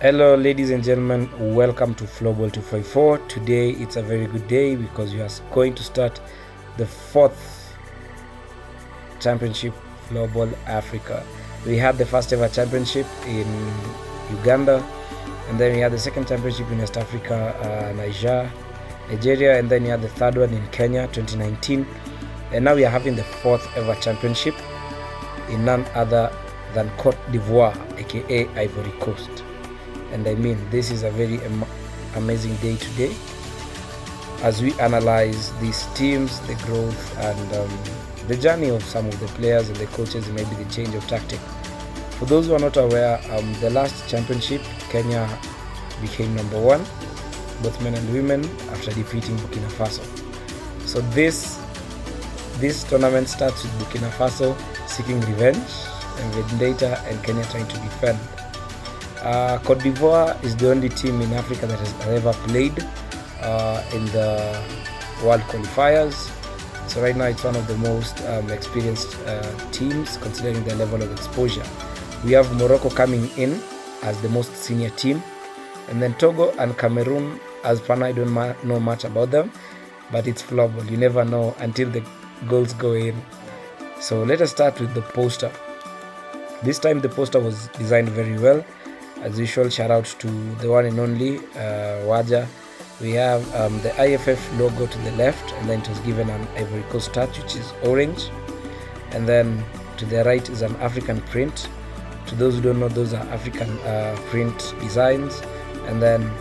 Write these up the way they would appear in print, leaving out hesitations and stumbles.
Hello, ladies and gentlemen, welcome to Floorball 254. Today it's a very good day because we are going to start the fourth championship Floorball Africa. We had the first ever championship in Uganda, and then we had the second championship in West Africa, Nigeria, and then we had the third one in Kenya 2019, and now we are having the fourth ever championship in none other than Cote d'Ivoire, aka Ivory Coast. And I mean, this is a very amazing day today as we analyze these teams, the growth and the journey of some of the players and the coaches, and maybe the change of tactic. For those who are not aware, the last championship, Kenya became number one, both men and women, after defeating Burkina Faso. So this tournament starts with Burkina Faso seeking revenge and vendetta, and Kenya trying to defend. Cote d'Ivoire is the only team in Africa that has ever played in the World Qualifiers. So right now it's one of the most experienced teams considering the level of exposure. We have Morocco coming in as the most senior team, and then Togo and Cameroon, as far I don't know much about them, but it's floorball. You never know until the goals go in. So let us start with the poster. This time the poster was designed very well. As usual, shout out to the one and only Waja. We have the IFF logo to the left, and then it was given an Ivory Coast touch, which is orange. And then to the right is an African print. To those who don't know, those are African print designs. And then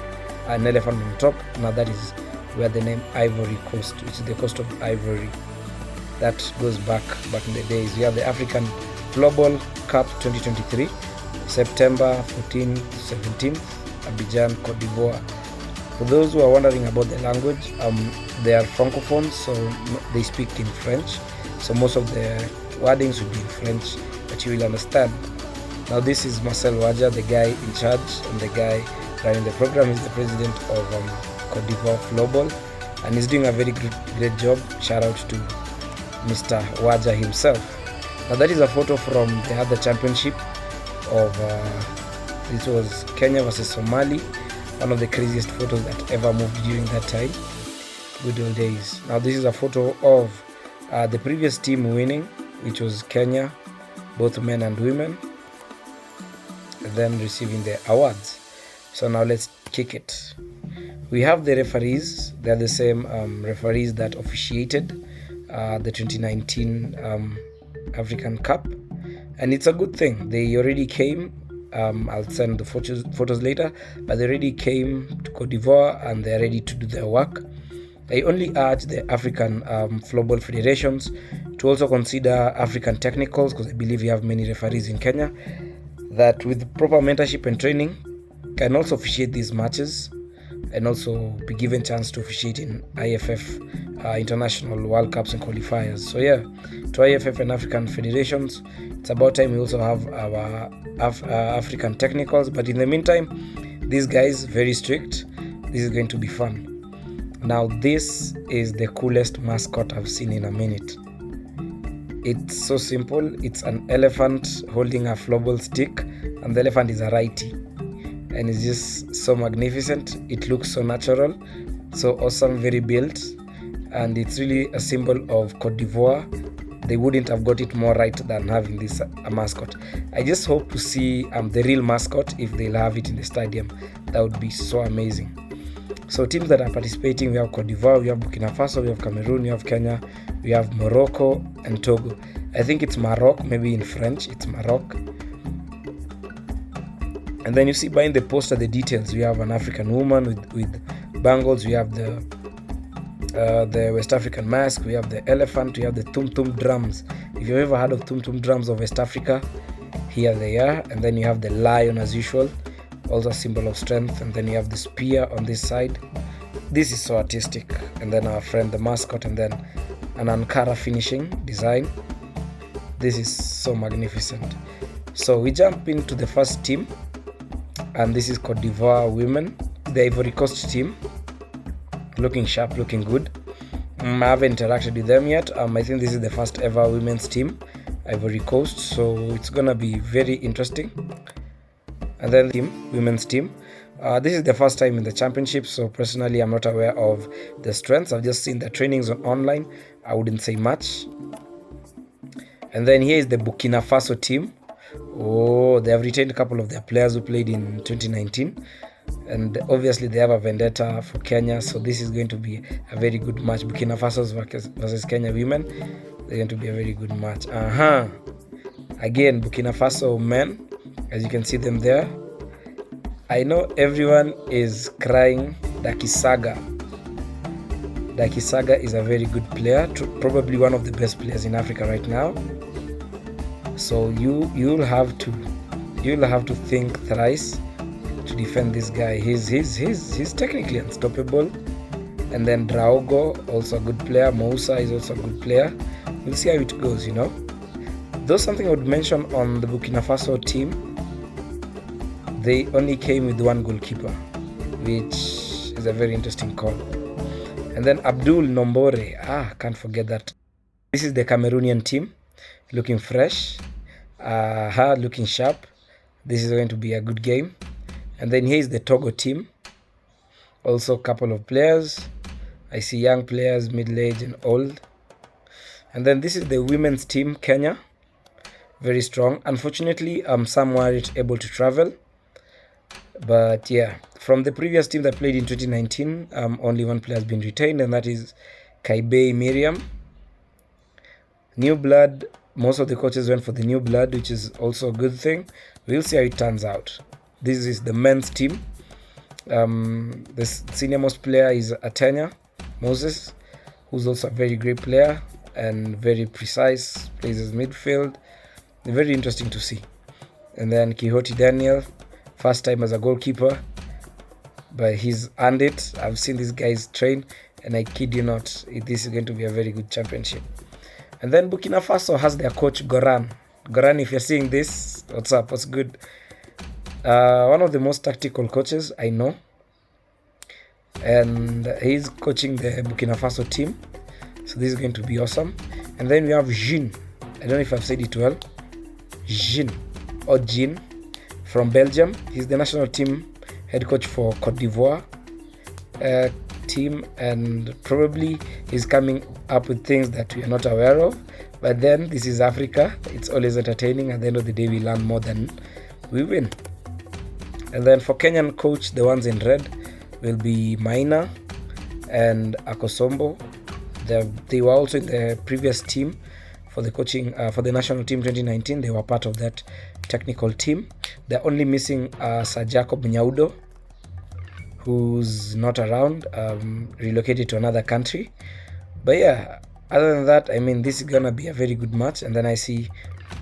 an elephant on top. Now that is where the name Ivory Coast, which is the coast of Ivory, that goes back in the days. We have the African Floorball Cup 2023. September 14th to 17th, Abidjan, Cote d'Ivoire. For those who are wondering about the language, they are francophones, so they speak in French. So most of the wordings will be in French, but you will understand. Now this is Marcel Waja, the guy in charge, and the guy running the program is the president of Cote d'Ivoire Floorball, and he's doing a very great job. Shout out to Mr. Waja himself. Now that is a photo from the other championship of this was Kenya versus Somali, one of the craziest photos that ever moved during that time. Good old days. Now this is a photo of the previous team winning, which was Kenya, both men and women, and then receiving the awards. So now let's kick it. We have the referees. They're the same referees that officiated the 2019 African Cup. And it's a good thing. They already came. I'll send the photos later, but they already came to Cote d'Ivoire and they're ready to do their work. I only urge the African Floorball Federations to also consider African technicals, because I believe we have many referees in Kenya that with proper mentorship and training can also officiate these matches and also be given chance to officiate in IFF international World Cups and qualifiers. So yeah, to IFF and African federations, it's about time we also have our African technicals. But in the meantime, these guys very strict. This is going to be fun. Now this is the coolest mascot I've seen in a minute. It's so simple. It's an elephant holding a floorball stick, and the elephant is a righty, and it's just so magnificent. It looks so natural, so awesome, very built, and it's really a symbol of Cote d'Ivoire. They wouldn't have got it more right than having this a mascot. I just hope to see the real mascot if they'll have it in the stadium. That would be so amazing. So teams that are participating, we have Cote d'Ivoire, we have Burkina Faso, we have Cameroon, we have Kenya, we have Morocco and Togo. I think it's Maroc, maybe in French it's Maroc. And then you see behind the poster the details. We have an African woman with bangles, we have the West African mask, we have the elephant, we have the tum-tum drums. If you've ever heard of tum-tum drums of West Africa, here they are. And then you have the lion as usual, also a symbol of strength. And then you have the spear on this side. This is so artistic. And then our friend the mascot, and then an Ankara finishing design. This is so magnificent. So we jump into the first team, and this is Cote d'Ivoire women, the Ivory Coast team. Looking sharp, looking good. I haven't interacted with them yet. I think this is the first ever women's team, Ivory Coast, so it's gonna be very interesting. And then women's team. This is the first time in the championship, so personally I'm not aware of the strengths. I've just seen the trainings online. I wouldn't say much. And then here is the Burkina Faso team. Oh, they have retained a couple of their players who played in 2019. And obviously they have a vendetta for Kenya, so this is going to be a very good match. Burkina Faso versus Kenya women. They're going to be a very good match. Again, Burkina Faso men, as you can see them there. I know everyone is crying Dakisaga. Dakisaga is a very good player, probably one of the best players in Africa right now. So you'll have to think thrice to defend this guy. He's technically unstoppable. And then Draogo, also a good player. Moussa is also a good player. We'll see how it goes, you know. Though something I would mention on the Burkina Faso team, they only came with one goalkeeper, which is a very interesting call. And then Abdul Nombore, can't forget that. This is the Cameroonian team, looking fresh, looking sharp. This is going to be a good game. And then here's the Togo team, also a couple of players. I see young players, middle-aged and old. And then this is the women's team, Kenya, very strong. Unfortunately, some weren't able to travel. But yeah, from the previous team that played in 2019, only one player has been retained, and that is Kaibei Miriam. New blood, most of the coaches went for the new blood, which is also a good thing. We'll see how it turns out. This is the men's team. The senior most player is Atenya Moses, who's also a very great player and very precise, plays as midfield. Very interesting to see. And then Kihoti Daniel, first time as a goalkeeper, but he's earned it. I've seen these guys train, and I kid you not, this is going to be a very good championship. And then Burkina Faso has their coach Goran. Goran, if you're seeing this, what's up? What's good? One of the most tactical coaches I know, and he's coaching the Burkina Faso team, so this is going to be awesome. And then we have Jean. I don't know if I've said it well. Jean from Belgium. He's the national team head coach for Cote d'Ivoire team, and probably he's coming up with things that we are not aware of. But then this is Africa. It's always entertaining. At the end of the day, we learn more than we win. And then for Kenyan coach, the ones in red will be Maina and Akosombo. They were also in the previous team for the coaching for the national team 2019. They were part of that technical team. They're only missing Sir Jacob Nyaudo, who's not around, relocated to another country. But yeah, other than that, I mean, this is gonna be a very good match. And then I see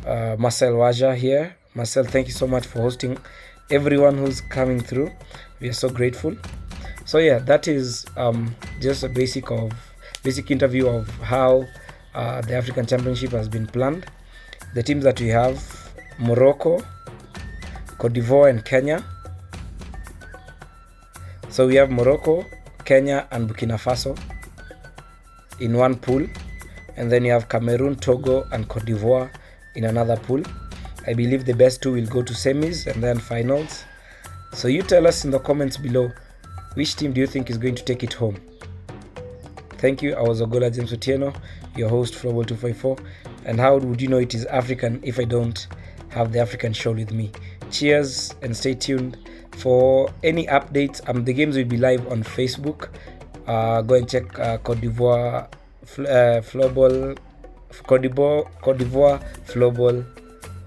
Marcel Waja here. Marcel, thank you so much for hosting everyone who's coming through. We are so grateful. So yeah, that is just a basic interview of how the African Championship has been planned. The teams that we have: Morocco, Cote d'Ivoire and Kenya. So we have Morocco, Kenya and Burkina Faso in one pool, and then you have Cameroon, Togo and Cote d'Ivoire in another pool. I believe the best two will go to semis and then finals. So you tell us in the comments below, which team do you think is going to take it home? Thank you. I was Ogola James Otieno, your host, Floorball 254. And how would you know it is African if I don't have the African show with me? Cheers and stay tuned for any updates. The games will be live on Facebook. Go and check Cote d'Ivoire Floorball, Cote d'Ivoire Floorball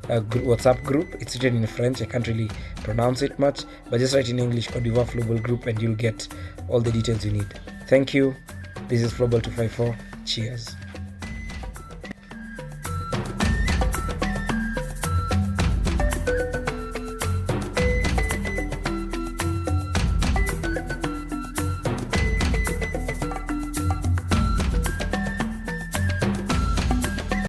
WhatsApp group. It's written in French. I can't really pronounce it much, but just write in English Cote d'Ivoire Floorball group and you'll get all the details you need. Thank you. This is Floorball 254. Cheers.